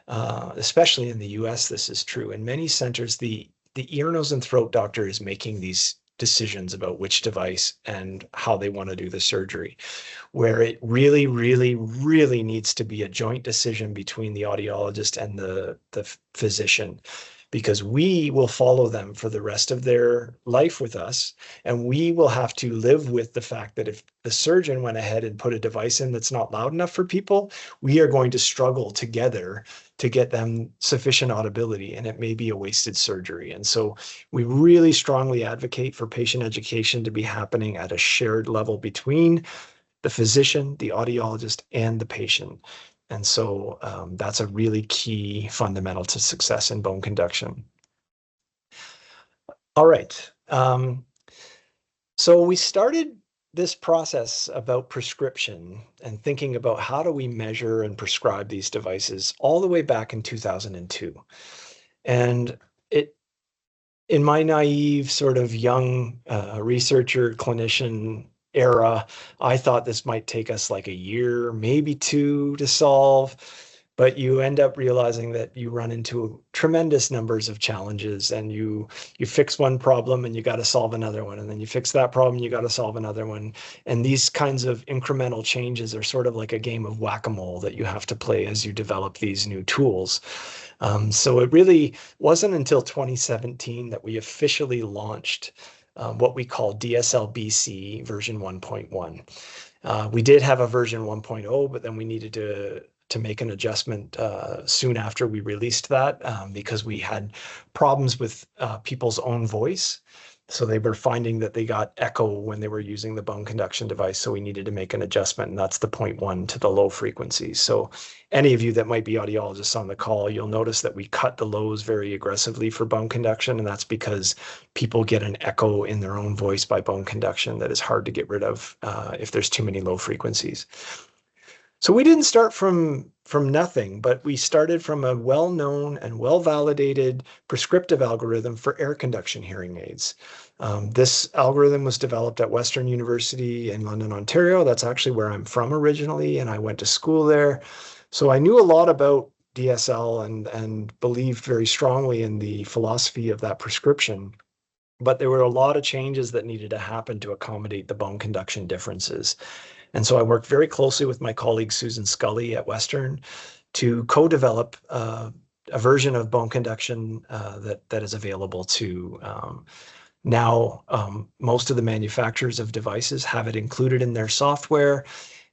especially in the US, this is true. In many centers, the ear, nose, and throat doctor is making these decisions about which device and how they want to do the surgery, where it really, really, really needs to be a joint decision between the audiologist and the physician, because we will follow them for the rest of their life with us. And we will have to live with the fact that if the surgeon went ahead and put a device in that's not loud enough for people, we are going to struggle together to get them sufficient audibility, and it may be a wasted surgery. And so we really strongly advocate for patient education to be happening at a shared level between the physician, the audiologist, and the patient. And so that's a really key fundamental to success in bone conduction. All right. So we started this process about prescription and thinking about how do we measure and prescribe these devices all the way back in 2002. And in my naive sort of young researcher, clinician era, I thought this might take us like a year, maybe two to solve, but you end up realizing that you run into tremendous numbers of challenges, and you fix one problem and you got to solve another one, and then you fix that problem, you got to solve another one. And these kinds of incremental changes are sort of like a game of whack-a-mole that you have to play as you develop these new tools. So it really wasn't until 2017 that we officially launched what we call DSL-BC version 1.1. We did have a version 1.0, but then we needed to make an adjustment soon after we released that because we had problems with people's own voice. So they were finding that they got echo when they were using the bone conduction device. So we needed to make an adjustment, and that's the 0.1 to the low frequencies. So any of you that might be audiologists on the call, you'll notice that we cut the lows very aggressively for bone conduction. And that's because people get an echo in their own voice by bone conduction that is hard to get rid of if there's too many low frequencies. So we didn't start from nothing, but we started from a well-known and well-validated prescriptive algorithm for air conduction hearing aids. This algorithm was developed at Western University in London, Ontario. That's actually where I'm from originally, and I went to school there. So I knew a lot about DSL and believed very strongly in the philosophy of that prescription. But there were a lot of changes that needed to happen to accommodate the bone conduction differences. And so I worked very closely with my colleague Susan Scully at Western to co-develop a version of bone conduction that is available to now. Most of the manufacturers of devices have it included in their software,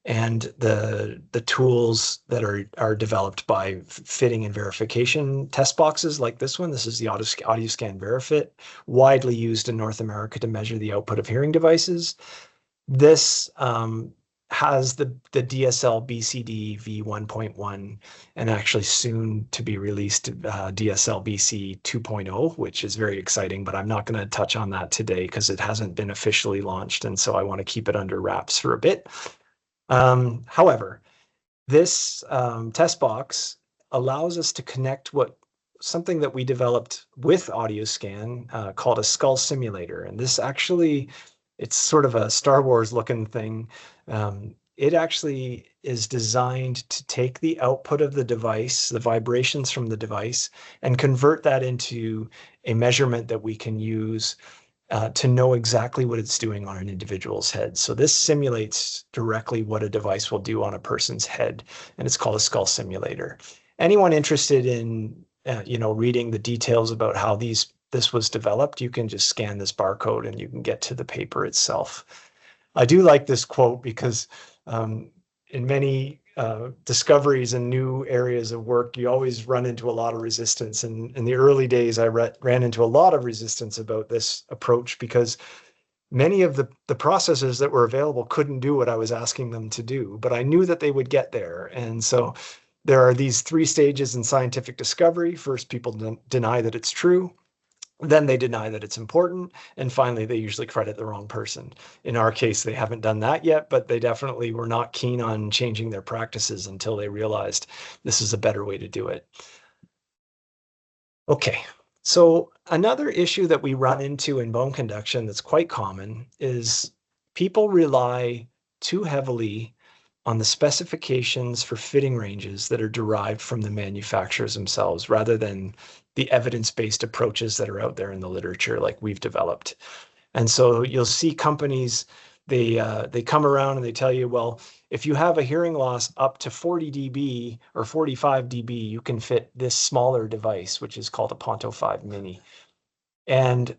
and the tools that are developed by fitting and verification test boxes like this one. This is the AudioScan VeriFit, widely used in North America to measure the output of hearing devices. This has the DSL BCD v1.1 and actually soon to be released DSL BC 2.0, which is very exciting, but I'm not going to touch on that today because it hasn't been officially launched, and so I want to keep it under wraps for a bit. However, this test box allows us to connect something that we developed with AudioScan called a skull simulator. And this actually, it's sort of a Star Wars looking thing. It actually is designed to take the output of the device, the vibrations from the device, and convert that into a measurement that we can use to know exactly what it's doing on an individual's head. So this simulates directly what a device will do on a person's head, and it's called a skull simulator. Anyone interested in reading the details about how this was developed, you can just scan this barcode and you can get to the paper itself. I do like this quote because in many discoveries and new areas of work, you always run into a lot of resistance. And in the early days, I ran into a lot of resistance about this approach because many of the processes that were available couldn't do what I was asking them to do, but I knew that they would get there. And so There are these 3 stages in scientific discovery. First, people deny that it's true. Then they deny that it's important. And finally, they usually credit the wrong person. In our case, they haven't done that yet, but they definitely were not keen on changing their practices until they realized this is a better way to do it. Okay, so another issue that we run into in bone conduction that's quite common is people rely too heavily on the specifications for fitting ranges that are derived from the manufacturers themselves, rather than the evidence-based approaches that are out there in the literature like we've developed. And so you'll see companies, they come around and they tell you, well, if you have a hearing loss up to 40 dB or 45 dB, you can fit this smaller device, which is called a Ponto 5 Mini. And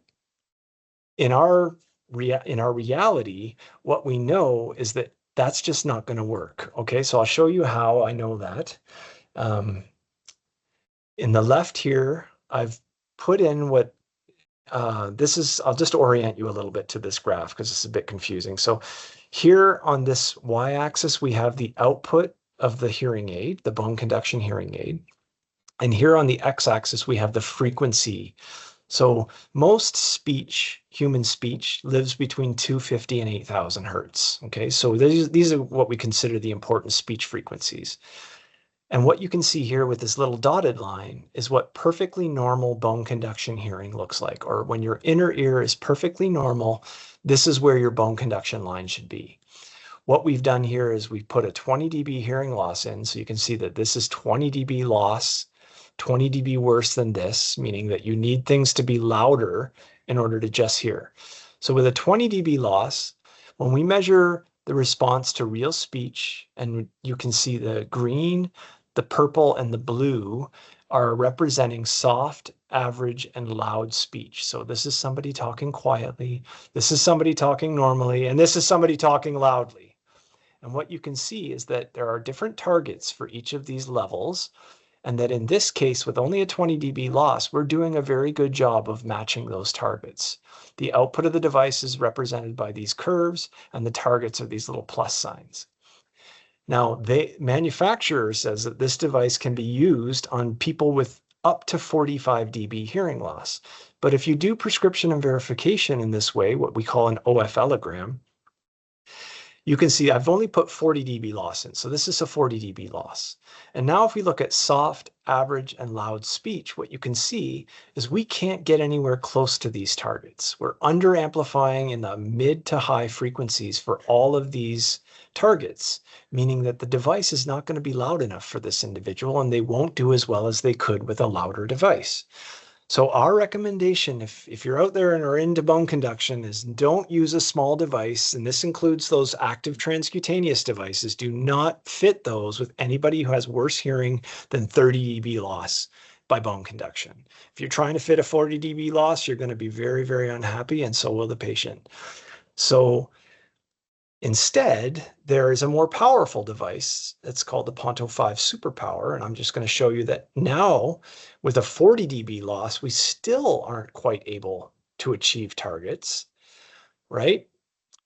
in our reality, what we know is that that's just not going to work. Okay, so I'll show you how I know that. In the left here, I've put in what this is. I'll just orient you a little bit to this graph because it's a bit confusing. So here on this y-axis, we have the output of the hearing aid, the bone conduction hearing aid. And here on the x-axis, we have the frequency. So most speech, human speech, lives between 250 and 8,000 hertz. Okay, so these are what we consider the important speech frequencies. And what you can see here with this little dotted line is what perfectly normal bone conduction hearing looks like, or when your inner ear is perfectly normal, this is where your bone conduction line should be. What we've done here is we've put a 20 dB hearing loss in, so you can see that this is 20 dB loss, 20 dB worse than this, meaning that you need things to be louder in order to just hear. So with a 20 dB loss, when we measure the response to real speech, and you can see the green, the purple, and the blue are representing soft, average, and loud speech. So this is somebody talking quietly, this is somebody talking normally, and this is somebody talking loudly. And what you can see is that there are different targets for each of these levels, and that in this case, with only a 20 dB loss, we're doing a very good job of matching those targets. The output of the device is represented by these curves, and the targets are these little plus signs. Now, the manufacturer says that this device can be used on people with up to 45 dB hearing loss. But if you do prescription and verification in this way, what we call an OFLogram, you can see I've only put 40 dB loss in. So this is a 40 dB loss. And now if we look at soft, average, and loud speech, what you can see is we can't get anywhere close to these targets. We're under amplifying in the mid to high frequencies for all of these targets, meaning that the device is not going to be loud enough for this individual, and they won't do as well as they could with a louder device. So our recommendation, if you're out there and are into bone conduction, is don't use a small device, and this includes those active transcutaneous devices. Do not fit those with anybody who has worse hearing than 30 dB loss by bone conduction. If you're trying to fit a 40 dB loss, you're going to be very, very unhappy, and so will the patient. So instead, there is a more powerful device that's called the Ponto 5 Superpower, and I'm just going to show you that now with a 40 dB loss, we still aren't quite able to achieve targets, right?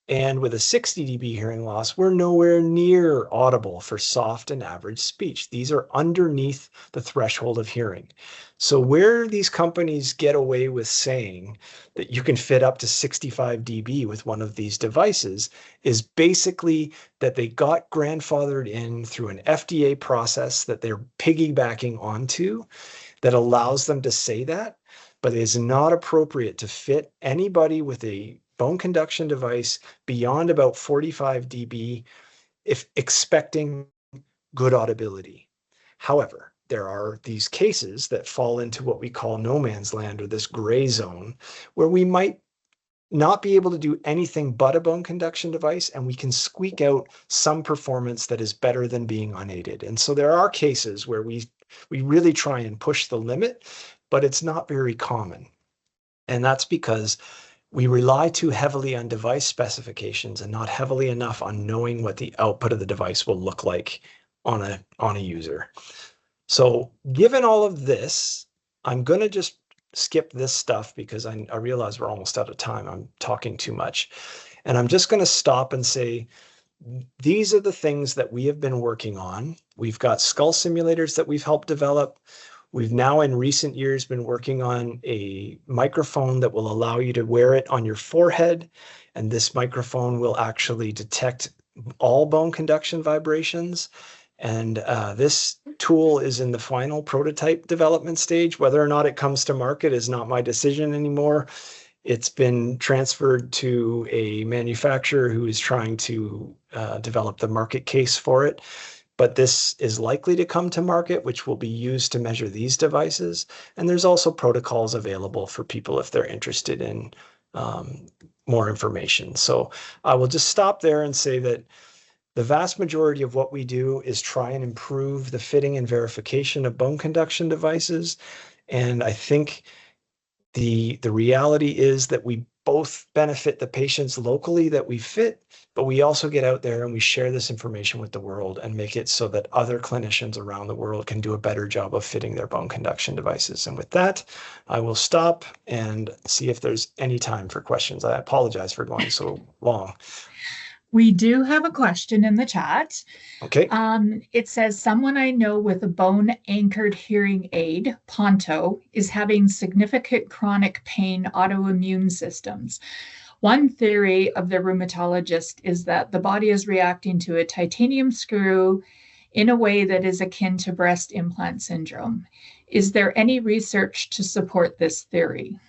And with a 60 dB hearing loss, we're nowhere near audible for soft and average speech. These are underneath the threshold of hearing. So where these companies get away with saying that you can fit up to 65 dB with one of these devices is basically that they got grandfathered in through an FDA process that they're piggybacking onto that allows them to say that, but it is not appropriate to fit anybody with a bone conduction device beyond about 45 dB if expecting good audibility. However, there are these cases that fall into what we call no man's land, or this gray zone, where we might not be able to do anything but a bone conduction device, and we can squeak out some performance that is better than being unaided. And so there are cases where we really try and push the limit, but it's not very common. And that's because we rely too heavily on device specifications and not heavily enough on knowing what the output of the device will look like on a user. So given all of this, I'm going to just skip this stuff because I realize we're almost out of time. I'm talking too much. And I'm just going to stop and say, these are the things that we have been working on We've got skull simulators that we've helped develop. We've now in recent years been working on a microphone that will allow you to wear it on your forehead. And this microphone will actually detect all bone conduction vibrations. And this tool is in the final prototype development stage. Whether or not it comes to market is not my decision anymore. It's been transferred to a manufacturer who is trying to develop the market case for it. But this is likely to come to market, which will be used to measure these devices. And there's also protocols available for people if they're interested in more information. So I will just stop there and say that the vast majority of what we do is try and improve the fitting and verification of bone conduction devices. And I think the reality is that we both benefit the patients locally that we fit, but we also get out there and we share this information with the world and make it so that other clinicians around the world can do a better job of fitting their bone conduction devices. And with that, I will stop and see if there's any time for questions. I apologize for going so long. We do have a question in the chat. Okay. It says, someone I know with a bone-anchored hearing aid, Ponto, is having significant chronic pain autoimmune systems. One theory of the rheumatologist is that the body is reacting to a titanium screw in a way that is akin to breast implant syndrome. Is there any research to support this theory?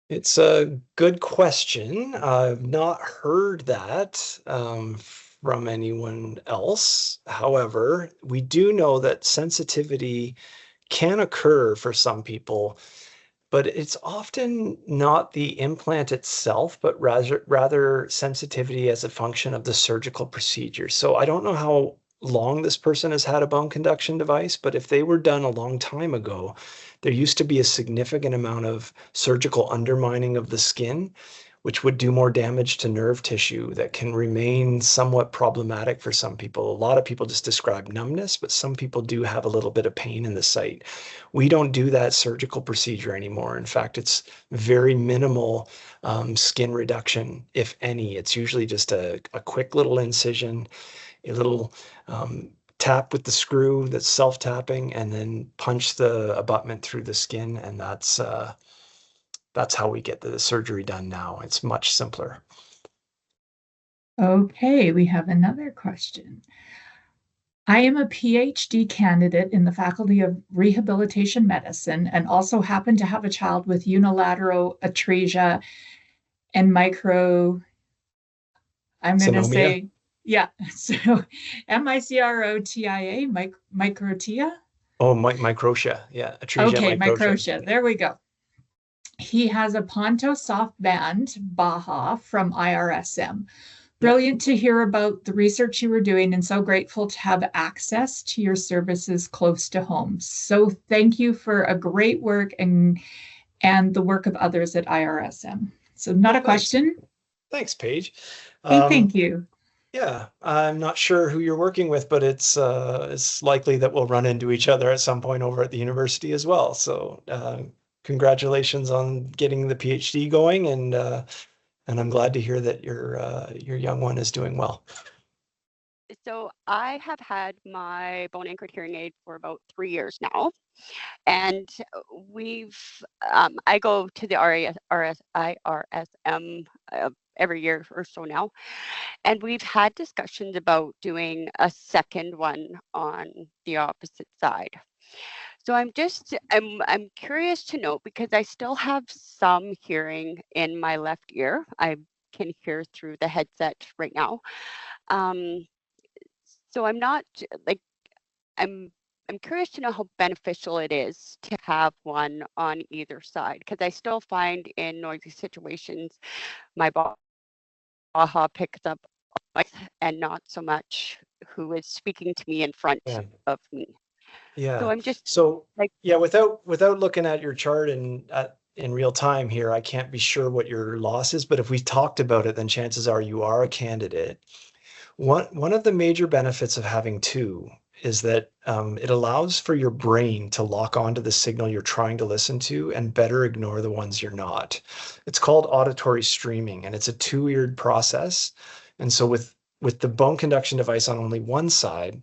It's a good question. I've not heard that from anyone else. However, we do know that sensitivity can occur for some people, but it's often not the implant itself, but rather sensitivity as a function of the surgical procedure. So I don't know how long this person has had a bone conduction device, but if they were done a long time ago, there used to be a significant amount of surgical undermining of the skin, which would do more damage to nerve tissue that can remain somewhat problematic for some people. A lot of people just describe numbness, but some people do have a little bit of pain in the site. We don't do that surgical procedure anymore. In fact, it's very minimal skin reduction, if any. It's usually just a quick little incision, a little tap with the screw that's self-tapping, and then punch the abutment through the skin, and that's how we get the surgery done now. It's much simpler. Okay, we have another question. I am a PhD candidate in the Faculty of Rehabilitation Medicine and also happen to have a child with unilateral atresia and I'm going to say, yeah, so MICROTIA, microtia? Oh, microtia, yeah. Atresia, okay, microtia, there we go. He has a Ponto soft band, Baja, from iRSM. Brilliant to hear about the research you were doing and so grateful to have access to your services close to home. So thank you for a great work and the work of others at iRSM. So not a question. Thanks, Paige. Thank you. Yeah, I'm not sure who you're working with, but it's likely that we'll run into each other at some point over at the university as well. So congratulations on getting the PhD going, and I'm glad to hear that your young one is doing well. So I have had my bone anchored hearing aid for about 3 years now, and I go to the iRSM every year or so now, and we've had discussions about doing a second one on the opposite side. So I'm curious to know, because I still have some hearing in my left ear. I can hear through the headset right now. So I'm not like, I'm curious to know how beneficial it is to have one on either side, because I still find in noisy situations, my Baja picks up and not so much who is speaking to me in front of me. Yeah. So I'm just without looking at your chart in real time here, I can't be sure what your loss is, but if we talked about it, then chances are you are a candidate. One of the major benefits of having two is that it allows for your brain to lock onto the signal you're trying to listen to and better ignore the ones you're not. It's called auditory streaming, and it's a two-eared process. And so with the bone conduction device on only one side,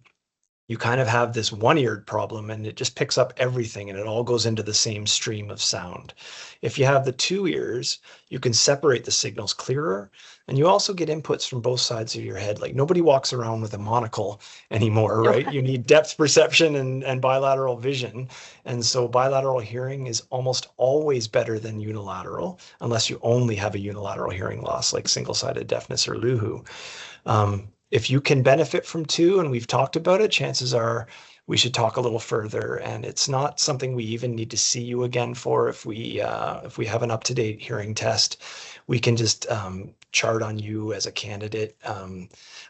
you kind of have this one-eared problem, and it just picks up everything and it all goes into the same stream of sound. If you have the two ears, you can separate the signals clearer, and you also get inputs from both sides of your head. Like, nobody walks around with a monocle anymore, right? You need depth perception and bilateral vision. And so bilateral hearing is almost always better than unilateral, unless you only have a unilateral hearing loss, like single-sided deafness or LUHU. If you can benefit from two, and we've talked about it, chances are we should talk a little further. And it's not something we even need to see you again for. If we have an up-to-date hearing test, we can just chart on you as a candidate.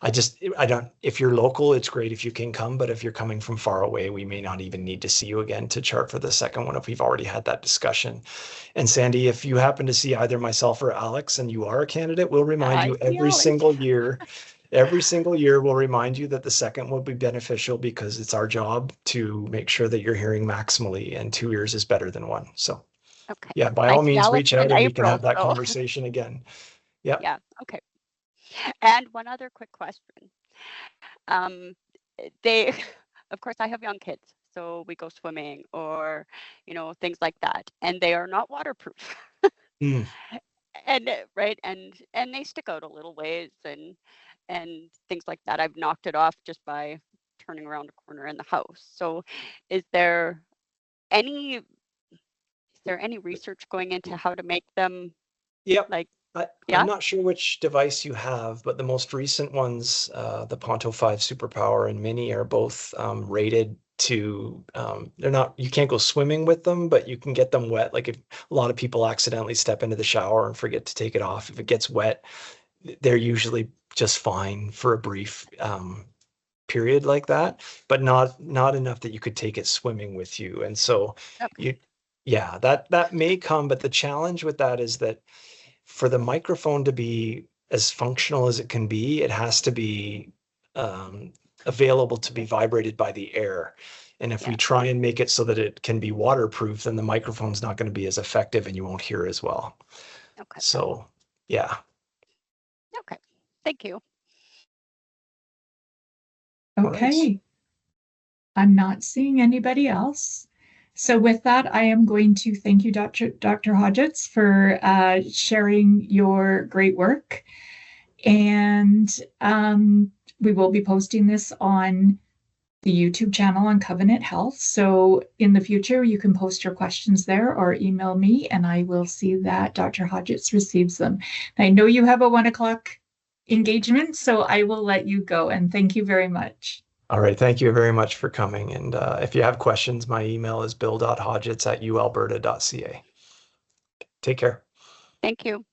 If you're local, it's great if you can come, but if you're coming from far away, we may not even need to see you again to chart for the second one if we've already had that discussion. And Sandy, if you happen to see either myself or Alex and you are a candidate, we'll remind you every single year. Every single year, we'll remind you that the second will be beneficial, because it's our job to make sure that you're hearing maximally, and 2 ears is better than 1. So, Okay. yeah, by all means, reach out and we can have that conversation again. Yeah. Yeah. Okay. And one other quick question. Of course, I have young kids, so we go swimming or, things like that, and they are not waterproof. And right, and they stick out a little ways and things like that. I've knocked it off just by turning around a corner in the house. So is there any research going into how to make them? Yep. Like, I'm not sure which device you have, but the most recent ones, the Ponto 5 Superpower and Mini, are both rated to, you can't go swimming with them, but you can get them wet. Like, if a lot of people accidentally step into the shower and forget to take it off, if it gets wet, they're usually just fine for a brief period like that, but not enough that you could take it swimming with you. And so that may come, but the challenge with that is that for the microphone to be as functional as it can be, it has to be available to be vibrated by the air. And if we try and make it so that it can be waterproof, then the microphone's not going to be as effective and you won't hear as well. Okay. So, yeah. Okay. Thank you. Okay. Right. I'm not seeing anybody else. So with that, I am going to thank you, Dr. Hodgetts, for sharing your great work. And we will be posting this on the YouTube channel on Covenant Health. So in the future, you can post your questions there or email me, and I will see that Dr. Hodgetts receives them. I know you have a 1 o'clock engagement, so I will let you go. And thank you very much. All right. Thank you very much for coming. And if you have questions, my email is bill.hodgetts@ualberta.ca. Take care. Thank you.